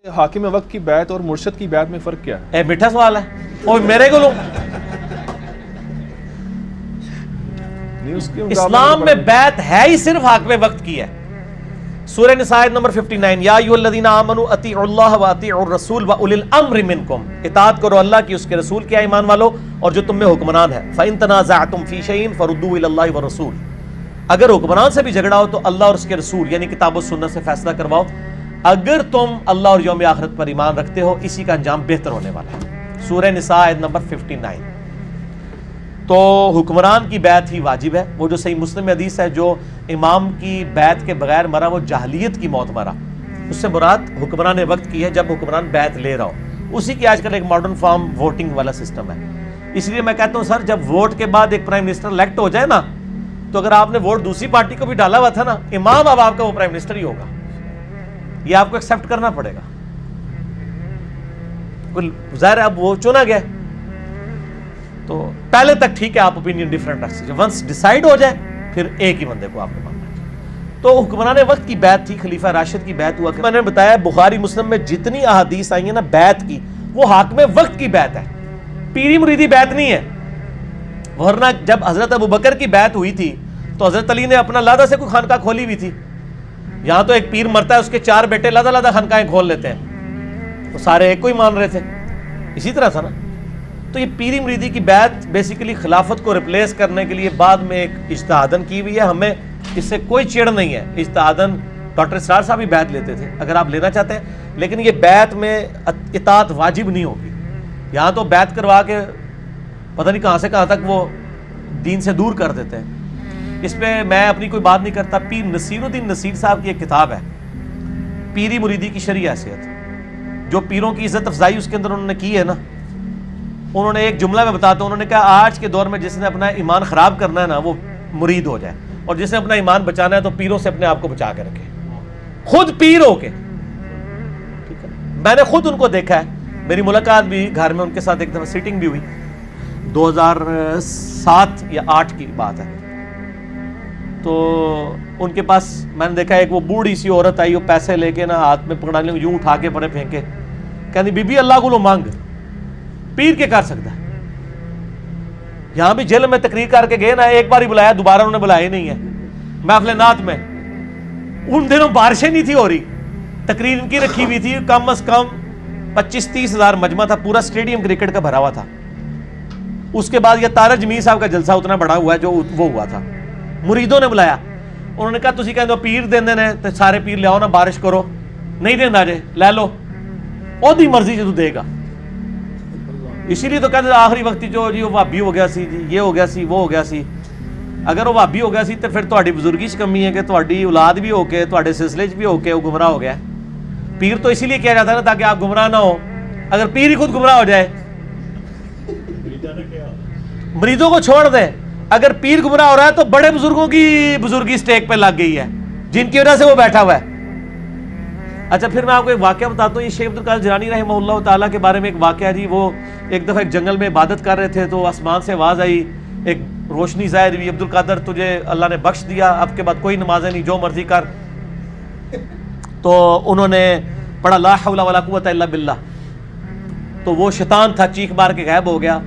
حاکم وقت کی بیعت اور مرشد کی بیعت میں فرق کیا ہے؟ میٹھا سوال ہے اور میرے کو اسلام میں بیعت ہے ہی صرف حاکم وقت کی ہے. سورہ نساء نمبر 59 یا ایھا الذین آمنوا اطیعوا اللہ واطیعوا الرسول واولی الامر منکم، اطاعت کرو اللہ کی، اس کے رسول کی، ایمان والو، اور جو تم میں حکمران ہے. فإن تنازعتم فی شیء فردوه الی اللہ والرسول، اگر حکمران سے بھی جھگڑا ہو تو اللہ اور اس کے رسول یعنی کتاب و سنت سے فیصلہ کرواؤ اگر تم اللہ اور یوم آخرت پر ایمان رکھتے ہو، اسی کا انجام بہتر ہونے والا ہے. سورہ نساء آیت نمبر 59. تو حکمران کی بیعت ہی واجب ہے. وہ جو صحیح مسلم میں حدیث ہے، جو امام کی بیعت کے بغیر مرا وہ جاہلیت کی موت مرا، اس سے مراد حکمران وقت کی ہے جب حکمران بیعت لے رہا ہو. اسی کی آج کل ایک ماڈرن فارم ووٹنگ والا سسٹم ہے. اس لیے میں کہتا ہوں سر، جب ووٹ کے بعد ایک پرائم منسٹر الیکٹ ہو جائے نا، تو اگر آپ نے ووٹ دوسری پارٹی کو بھی ڈالا ہوا تھا نا، امام اب آپ کا وہ پرائم منسٹر ہی ہوگا. یہ آپ کو ایکسیپٹ کرنا پڑے گا. ظاہر ہے اب وہ چنا گیا، تو پہلے تک ٹھیک ہے آپ اوپینین ڈیفرنٹ رکھ سکتے، ونس ڈیسائیڈ ہو جائے پھر ایک ہی بندے کو آپ نے ماننا ہے. تو حکمران وقت کی بیعت تھی، خلیفہ راشد کی بیعت ہوا. میں نے بتایا بخاری مسلم میں جتنی احادیث آئی ہیں نا بیعت کی، وہ حاکم وقت کی بیعت ہے، پیری مریدی بیعت نہیں ہے. ورنہ جب حضرت ابوبکر کی بیعت ہوئی تھی تو حضرت علی نے اپنا علیحدہ سے کوئی خانقاہ کھولی ہوئی تھی. یہاں تو ایک پیر مرتا ہے، اس کے 4 بیٹے علیحدہ علیحدہ خانقاہیں کھول لیتے ہیں، وہ سارے ایک کو ہی مان رہے تھے. اسی طرح تھا نا. تو یہ پیری مریدی کی بیعت بیسیکلی خلافت کو ریپلیس کرنے کے لیے بعد میں ایک اجتہادن کی ہوئی ہے. ہمیں اس سے کوئی چڑ نہیں ہے. اجتہادن ڈاکٹر اسرار صاحب بھی بیعت لیتے تھے اگر آپ لینا چاہتے ہیں، لیکن یہ بیعت میں اطاعت واجب نہیں ہوگی. یہاں تو بیعت کروا کے پتہ نہیں کہاں سے کہاں تک وہ دین سے دور کر دیتے ہیں. اس پہ میں اپنی کوئی بات نہیں کرتا. پیر نصیر الدین نصیر صاحب کی ایک کتاب ہے، پیری مریدی کی شرعی حیثیت. جو پیروں کی عزت افزائی اس کے اندر انہوں نے کی ہے نا، انہوں نے ایک جملہ میں بتاتا ہوں، انہوں نے کہا آج کے دور میں جس نے اپنا ایمان خراب کرنا ہے نا وہ مرید ہو جائے، اور جس نے اپنا ایمان بچانا ہے تو پیروں سے اپنے آپ کو بچا کے رکھے، خود پیر ہو کے. ٹھیک ہے، میں نے خود ان کو دیکھا ہے. میری ملاقات بھی گھر میں ان کے ساتھ ایک دفعہ سیٹنگ بھی ہوئی، 2007 یا 8 کی بات ہے. تو ان کے پاس میں نے دیکھا ایک وہ بوڑھی سی عورت آئی، وہ پیسے لے کے نا ہاتھ میں پکڑا لیں، یوں اٹھا کے پڑے پھینکے، کہنی بی بی اللہ کو لو مانگ، پیر کے کر سکتا ہے. یہاں بھی جیل میں تقریر کر کے گئے نا، ایک بار ہی بلایا، دوبارہ انہوں نے بلایا ہی نہیں ہے. محفل نعت میں ان دنوں بارشیں نہیں تھی ہو رہی، تقریر ان کی رکھی ہوئی تھی، کم از کم 25-30 ہزار مجمع تھا، پورا اسٹیڈیم کرکٹ کا بھرا ہوا تھا. اس کے بعد یہ طارق جمیل صاحب کا جلسہ اتنا بڑا ہوا ہے جو وہ ہوا تھا. مریدوں نے بلایا، انہوں نے کہا تسی کہندے ہو پیر دیندے نے تے سارے پیر لے آؤ نا، بارش کرو. نہیں دینا جے لے لو، اودی مرضی جو دے گا. اسی لیے تو کہتے آخری وقت جو جی وہ وہابی ہو گیا سی، جی یہ ہو گیا سی، وہ ہو گیا سی. اگر وہ وہابی ہو گیا سی تو پھر تہاڈی بزرگی چ کمی ہے کہ تہاڈی اولاد بھی ہو کے تہاڈے سلسلے چ بھی ہو کے وہ گمراہ ہو گیا. پیر تو اسی لیے کیا جاتا ہے نا تاکہ آپ گمراہ نہ ہو. اگر پیر ہی خود گمراہ ہو جائے، مریدوں کو چھوڑ دیں. اگر پیر گمراہ ہو رہا ہے تو بڑے بزرگوں کی بزرگی سٹیک پہ لگ گئی ہے جن کی وجہ سے وہ بیٹھا ہوا ہے. اچھا پھر میں آپ کو ایک واقعہ بتاتا ہوں. یہ شیخ عبد القادر جیلانی رحمہ اللہ تعالیٰ کے بارے میں ایک واقعہ جی. وہ ایک دفعہ ایک جنگل میں عبادت کر رہے تھے تو آسمان سے آواز آئی، ایک روشنی ظاہر ہوئی، عبد القادر تجھے اللہ نے بخش دیا، اب کے بعد کوئی نمازیں نہیں، جو مرضی کر. تو انہوں نے پڑھا لا حول ولا قوت الا باللہ، تو وہ شیطان تھا چیخ مار کے غائب ہو گیا.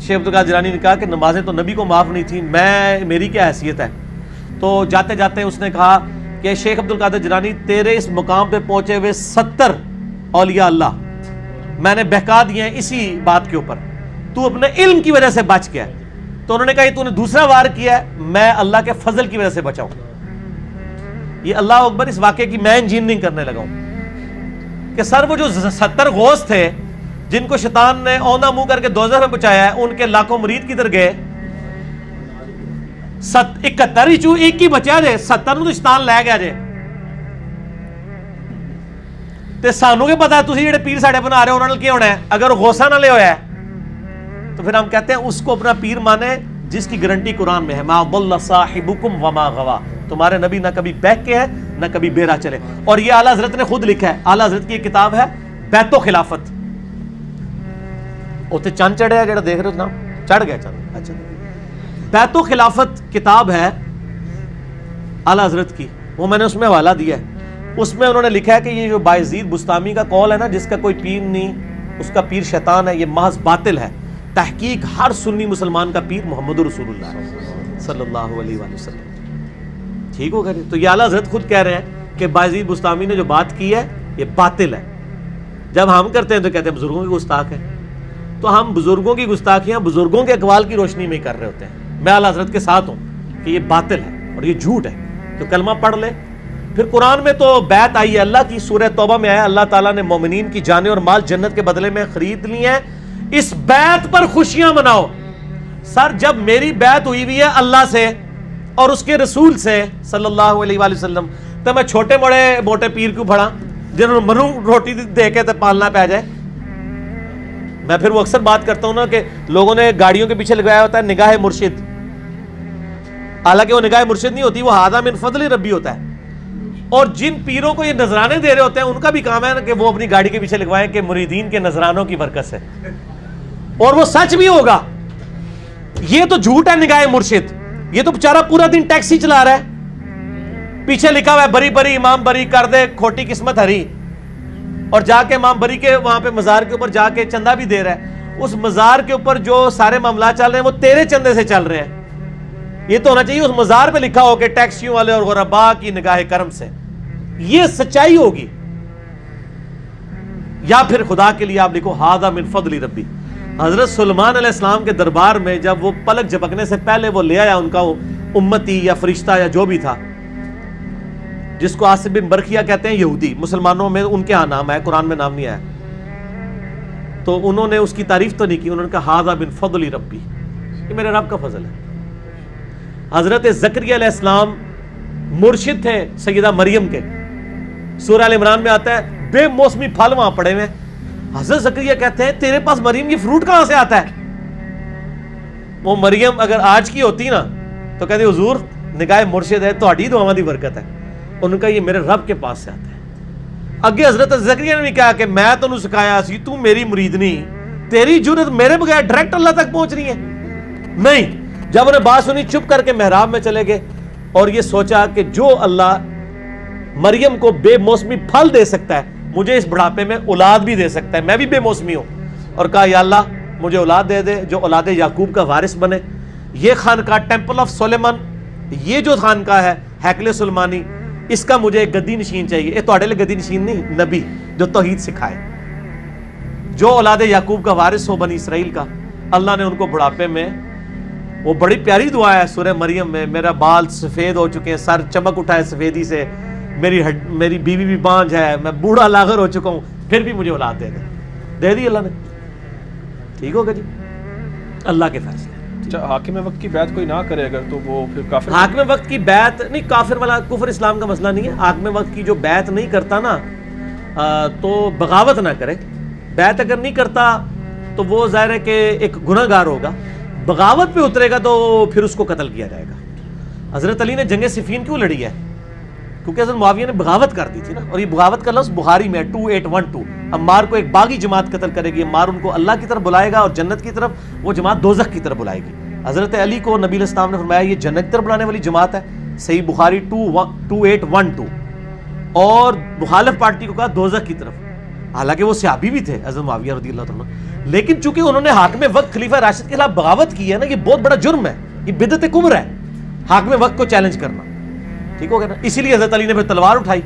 شیخ عبد القادر جیلانی نے کہا کہ نمازیں تو نبی کو معاف نہیں تھیں، میری کیا حیثیت ہے. تو جاتے جاتے اس نے کہا کہ شیخ عبد القادر جیلانی تیرے اس مقام پہ پہنچے ہوئے 70 اولیاء اللہ میں نے بہکا دیے ہیں اسی بات کے اوپر، تو اپنے علم کی وجہ سے بچ گیا. تو انہوں نے کہا یہ تو نے دوسرا وار کیا ہے، میں اللہ کے فضل کی وجہ سے بچا ہوں. یہ اللہ اکبر اس واقعے کی میں انجینئرنگ کرنے لگا ہوں کہ سر وہ جو 70 غوث تھے جن کو شیطان نے اوندھا منہ کر کے دوزخ میں پہنچایا ہے، ان کے لاکھوں مرید کدھر گئے؟ 71 ہی چوں ایک ہی بچیا جے، 70 نو تو شیطان لے گیا جے. تے سانوں کے پتا ہے تسی جڑے پیر ساڈے بنا رہے ہو انہاں نال کی ہونا ہے. اگر وہ غوثاں نہ لے ہویا ہے تو پھر ہم کہتے ہیں اس کو اپنا پیر مانے جس کی گارنٹی قرآن میں ہے، ما ضل صاحبکم وما غوا. تمہارے نبی نہ کبھی بہک کے ہے نہ کبھی بیرا چلے. اور یہ اعلیٰ حضرت نے خود لکھا ہے. اعلیٰ حضرت کی ایک کتاب ہے بیت و خلافت. اوتے چند چڑھیا جڑا دیکھ رہے ہو جناب، چڑھ گیا چند. اچھا بیت و خلافت کتاب ہے اعلیٰ حضرت کی، وہ میں نے اس میں حوالہ دیا ہے. اس میں انہوں نے لکھا ہے کہ یہ جو بایزید بستامی کا قول ہے نا، جس کا کوئی پیر نہیں، اس کا پیر شیطان ہے، یہ محض باطل ہے۔ تحقیق ہر سنی مسلمان کا پیر محمد رسول اللہ صلی اللہ علیہ وآلہ وسلم۔ ٹھیک ہوگا جی؟ تو یہ اعلیٰ حضرت خود کہہ رہے ہیں کہ بایزید بستامی نے جو بات کی ہے یہ باطل ہے۔ جب ہم کرتے ہیں تو کہتے ہیں بزرگوں کی گستاخ ہے۔ تو ہم بزرگوں کی گستاخیاں بزرگوں کے اقوال کی روشنی میں ہی کر رہے ہوتے ہیں۔ میں اعلیٰ حضرت کے ساتھ ہوں کہ یہ باطل ہے اور یہ جھوٹ ہے۔ تو کلمہ پڑھ لے۔ پھر قرآن میں تو بیعت آئی ہے اللہ کی، سورہ توبہ میں آیا اللہ تعالیٰ نے مومنین کی جانیں اور مال جنت کے بدلے میں خرید لی ہیں، اس بیعت پر خوشیاں مناؤ۔ سر جب میری بیعت ہوئی ہوئی ہے اللہ سے اور اس کے رسول سے صلی اللہ علیہ وآلہ وسلم، تو میں چھوٹے موٹے پیر کیوں پڑھا جنہوں نے منو روٹی دے کے تو پالنا پہ جائے۔ میں پھر وہ اکثر بات کرتا ہوں نا کہ لوگوں نے گاڑیوں کے پیچھے لگایا ہوتا ہے نگاہ مرشد، حالانکہ وہ نگاہ مرشد نہیں ہوتی، وہ ہادہ من فضل ربی ہوتا ہے۔ اور جن پیروں کو یہ نذرانے دے رہے ہوتے ہیں ان کا بھی کام ہے نا کہ وہ اپنی گاڑی کے پیچھے لگوائیں کہ مریدین کے نذرانوں کی برکت سے، اور وہ سچ بھی ہوگا۔ یہ تو جھوٹ ہے نگاہ مرشد، یہ تو بیچارہ پورا دن ٹیکسی چلا رہا ہے، پیچھے لکھا ہوا ہے بری بری امام بری کر دے کھوٹی قسمت ہری، اور جا کے امام بری کے وہاں پہ مزار کے اوپر جا کے چندہ بھی دے رہا ہے۔ اس مزار کے اوپر جو سارے معاملات چل رہے ہیں وہ تیرے چندے سے چل رہے ہیں۔ یہ تو ہونا چاہیے اس مزار پہ لکھا ہو کہ ٹیکسیوں والے اور غرباء کی نگاہ کرم سے، یہ سچائی ہوگی۔ یا پھر خدا کے لیے آپ لکھو ہادہ من فضل ربی۔ حضرت سلیمان علیہ السلام کے دربار میں جب وہ پلک جھپکنے سے پہلے وہ لے آیا ان کا وہ امتی یا فرشتہ یا جو بھی تھا، جس کو آصف بن برخیہ کہتے ہیں یہودی، مسلمانوں میں ان کے ہاں نام ہے، قرآن میں نام نہیں آیا، تو انہوں نے اس کی تعریف تو نہیں کی، انہوں نے کہا ہادہ من فضل ربی، یہ میرے رب کا فضل ہے۔ حضرت زکریا علیہ السلام مرشد تھے سیدہ مریم کے، سورہ ال عمران میں آتا ہے بے موسمی پھل وہاں پڑے ہوئے، حضرت زکریا کہتے ہیں تیرے پاس مریم یہ فروٹ کہاں سے آتا ہے؟ وہ مریم اگر آج کی ہوتی نا تو کہتے حضور نگاہ مرشد ہے، تہاڈی دعاواں دی برکت ہے۔ انہوں نے کہا یہ میرے رب کے پاس سے آتا ہے۔ اگے حضرت زکریا نے بھی کہا کہ میں تینوں سکھایا سی، تو میری مرید نہیں، تیری جرت میرے بغیر ڈائریکٹ اللہ تک پہنچ رہی ہے؟ نہیں۔ جب انہیں بات سنی چپ کر کے محراب میں چلے گئے اور یہ سوچا کہ جو اللہ مریم کو بے موسمی پھل دے سکتا ہے مجھے اس بڑھاپے میں اولاد بھی دے سکتا ہے، میں بھی بے موسمی ہوں، اور کہا یا اللہ مجھے اولاد دے دے جو اولاد یعقوب کا وارث بنے۔ یہ خانقاہ ٹیمپل آف سلیمان، یہ جو خانقاہ ہے ہیکل سلیمانی، اس کا مجھے ایک گدی نشین چاہیے۔ یہ تہاڈے لیے گدی نشین نہیں، نبی جو توحید سکھائے، جو اولاد یعقوب کا وارث ہو بنی اسرائیل کا۔ اللہ نے ان کو بڑھاپے میں، وہ بڑی پیاری دعا ہے سورہ مریم میں، میرا بال سفید ہو چکے ہیں، سر چمک اٹھا ہے سفیدی سے، میری بیوی بھی بانجھ ہے، میں بوڑھا لاغر ہو چکا ہوں، پھر بھی مجھے اولاد دے دی اللہ نے۔ ٹھیک ہوگا جی، اللہ کے فیصلے۔ حاکم وقت کی بیعت کوئی نہ کرے اگر تو وہ پھر کافر؟ حاکم وقت کی بیعت نہیں، کافر والا کفر اسلام کا مسئلہ نہیں ہے۔ حاکم وقت کی جو بیعت نہیں کرتا نا تو بغاوت نہ کرے، بیعت اگر نہیں کرتا تو وہ ظاہر ہے کہ ایک گناہ گار ہوگا، بغاوت پہ اترے گا تو پھر اس کو قتل کیا جائے گا۔ حضرت علی نے جنگ صفین کیوں لڑی ہے؟ کیونکہ حضرت معاویہ نے بغاوت کر دی تھی نا، اور یہ بغاوت کا لفظ بخاری میں 2812، عمار کو ایک باغی جماعت قتل کرے گی، عمار ان کو اللہ کی طرف بلائے گا اور جنت کی طرف، وہ جماعت دوزخ کی طرف بلائے گی۔ حضرت علی کو نبی علیہ السلام نے فرمایا یہ جنت کی طرف بلانے والی جماعت ہے، صحیح بخاری 2812، اور مخالف پارٹی کو کہا دوزخ کی طرف، حالانکہ وہ صحابی بھی تھے حضرت معاویہ رضی اللہ عنہ، لیکن چونکہ انہوں نے حاکم وقت خلیفہ راشد کے خلاف بغاوت کی ہے نا، یہ بہت بڑا جرم ہے، یہ بدعت کبر ہے حاکم وقت کو چیلنج کرنا۔ ٹھیک ہو گیا نا؟ اسی لیے حضرت علی نے پھر تلوار اٹھائی،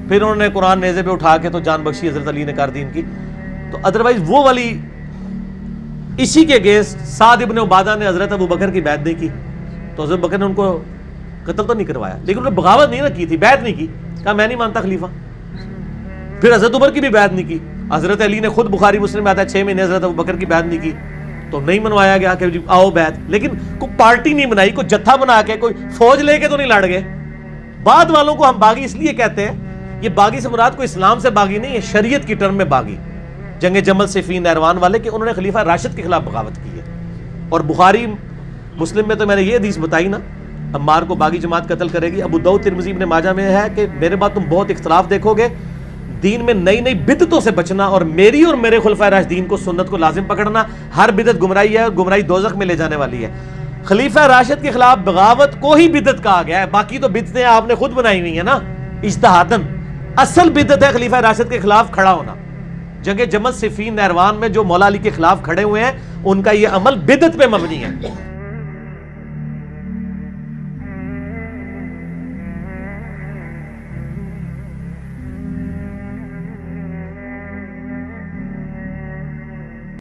پھر انہوں نے قرآن نیزے پہ اٹھا کے تو جان بخشی حضرت علی نے کر دی ان کی۔ تو ادروائز وہ والی اسی کے اگینسٹ سعد ابن عبادہ نے حضرت ابو بکر کی بیعت نہیں کی، تو حضرت بکر نے ان کو قتل تو نہیں کروایا، لیکن انہوں نے بغاوت نہیں نہ کی تھی، بیعت نہیں کی، کہا میں نہیں مانتا خلیفہ۔ پھر حضرت عمر کی بھی بیعت نہیں کی، حضرت علی نے خود بخاری مسلم میں آتا ہے 6 مہینے حضرت ابو بکر کی بیعت نہیں کی، تو نہیں منوایا گیا کہ جی آؤ بیعت، لیکن کوئی پارٹی نہیں بنائی، کوئی جتھا بنا کے، کوئی فوج لے کے تو نہیں لڑ گئے۔ بعد والوں کو ہم باغی اس لیے کہتے ہیں، یہ باغی سے مراد کوئی اسلام سے باغی نہیں ہے، شریعت کی ٹرم میں باغی، جنگ جمل صفین نہروان والے کہ انہوں نے خلیفہ راشد کے خلاف بغاوت کی ہے۔ اور بخاری مسلم میں تو میں نے یہ حدیث بتائی نا، عمار کو باغی جماعت قتل کرے گی۔ ابو داؤد ترمذی ابن ماجہ میں ہے کہ میرے بعد تم بہت اختلاف دیکھو گے، دین میں نئی نئی بدعتوں سے بچنا اور میری اور میرے خلفائے راشدین کو سنت کو لازم پکڑنا، ہر بدعت گمراہی ہے اور گمراہی دوزخ میں لے جانے والی ہے۔ خلیفہ راشد کے خلاف بغاوت کو ہی بدعت کہا گیا ہے، باقی تو بدعتیں آپ نے خود بنائی ہوئی ہیں نا اجتہادن۔ اصل بدعت ہے خلیفہ راشد کے خلاف کھڑا ہونا. جنگ جمل صفین نہروان میں جو مولا علی کے خلاف کھڑے ہوئے ہیں ان کا یہ عمل بدعت پہ مبنی ہے.